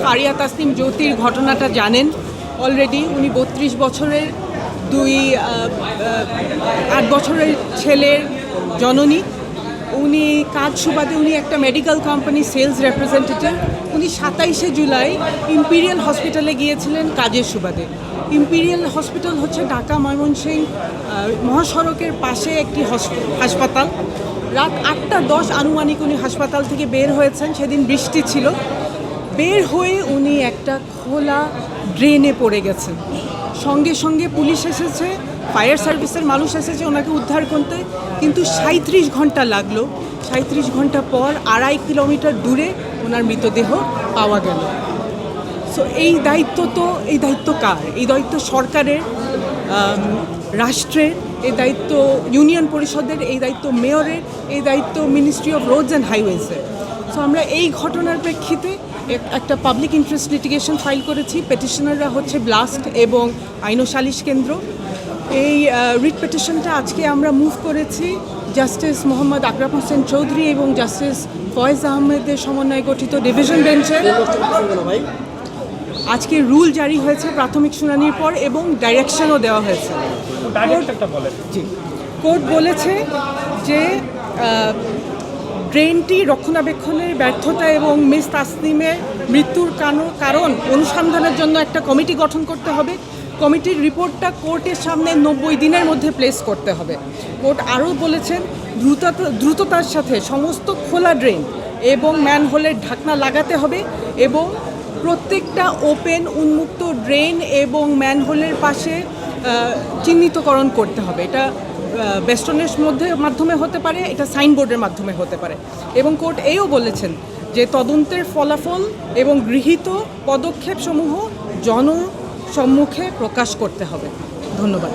ফারিয়া তাসনিম জ্যোতির ঘটনাটা জানেন অলরেডি। উনি 32 বছরের 8 বছরের ছেলের জননী। উনি কাজ সুবাদে উনি একটা মেডিকেল কোম্পানি সেলস রিপ্রেজেন্টেটিভ। উনি 27শে জুলাই ইম্পিরিয়াল হসপিটালে গিয়েছিলেন কাজের সুবাদে। ইম্পিরিয়াল হসপিটাল হচ্ছে ঢাকা ময়মনসিংহ মহাসড়কের পাশে একটি হাসপাতাল। রাত 8:10 আনুমানিক উনি হাসপাতাল থেকে বের হয়েছেন। সেদিন বৃষ্টি ছিল। বের হয়ে উনি একটা খোলা ড্রেনে পড়ে গেছেন। সঙ্গে সঙ্গে পুলিশ এসেছে, ফায়ার সার্ভিসের মানুষ এসেছে ওনাকে উদ্ধার করতে, কিন্তু 37 ঘন্টা লাগলো। 37 ঘন্টা পর 2.5 কিলোমিটার দূরে ওনার মৃতদেহ পাওয়া গেল। সো এই দায়িত্ব কার? এই দায়িত্ব সরকারের, রাষ্ট্রের, এই দায়িত্ব ইউনিয়ন পরিষদের, এই দায়িত্ব মেয়রের, এই দায়িত্ব মিনিস্ট্রি অফ রোডস অ্যান্ড হাইওয়েজের। সো আমরা এই ঘটনার প্রেক্ষিতে একটা পাবলিক ইন্টারেস্ট লিটিগেশন ফাইল করেছি। পেটিশনাররা হচ্ছে ব্লাস্ট এবং আইন ও সালিশ কেন্দ্র। এই রিট পেটিশনটা আজকে আমরা মুভ করেছি জাস্টিস মোহাম্মদ আকরাম হোসেন চৌধুরী এবং জাস্টিস ফয়েজ আহমেদের সমন্বয়ে গঠিত ডিভিশন বেঞ্চে। আজকে রুল জারি হয়েছে প্রাথমিক শুনানির পর এবং ডাইরেকশনও দেওয়া হয়েছে। কোর্ট বলেছে যে ড্রেনটি রক্ষণাবেক্ষণের ব্যর্থতা এবং মিস তাসনিমের মৃত্যুর কারণ অনুসন্ধানের জন্য একটা কমিটি গঠন করতে হবে। কমিটির রিপোর্টটা কোর্টের সামনে 90 দিনের মধ্যে প্লেস করতে হবে। কোর্ট আরও বলেছেন দ্রুততার সাথে সমস্ত খোলা ড্রেন এবং ম্যানহোলের ঢাকনা লাগাতে হবে এবং প্রত্যেকটা ওপেন উন্মুক্ত ড্রেন এবং ম্যানহোলের পাশে চিহ্নিতকরণ করতে হবে। এটা বেস্টনের মাধ্যমে হতে পারে, এটা সাইনবোর্ডের মাধ্যমে হতে পারে। এবং কোর্ট এও বলেছেন যে তদন্তের ফলাফল এবং গৃহীত পদক্ষেপসমূহ জনসম্মুখে প্রকাশ করতে হবে। ধন্যবাদ।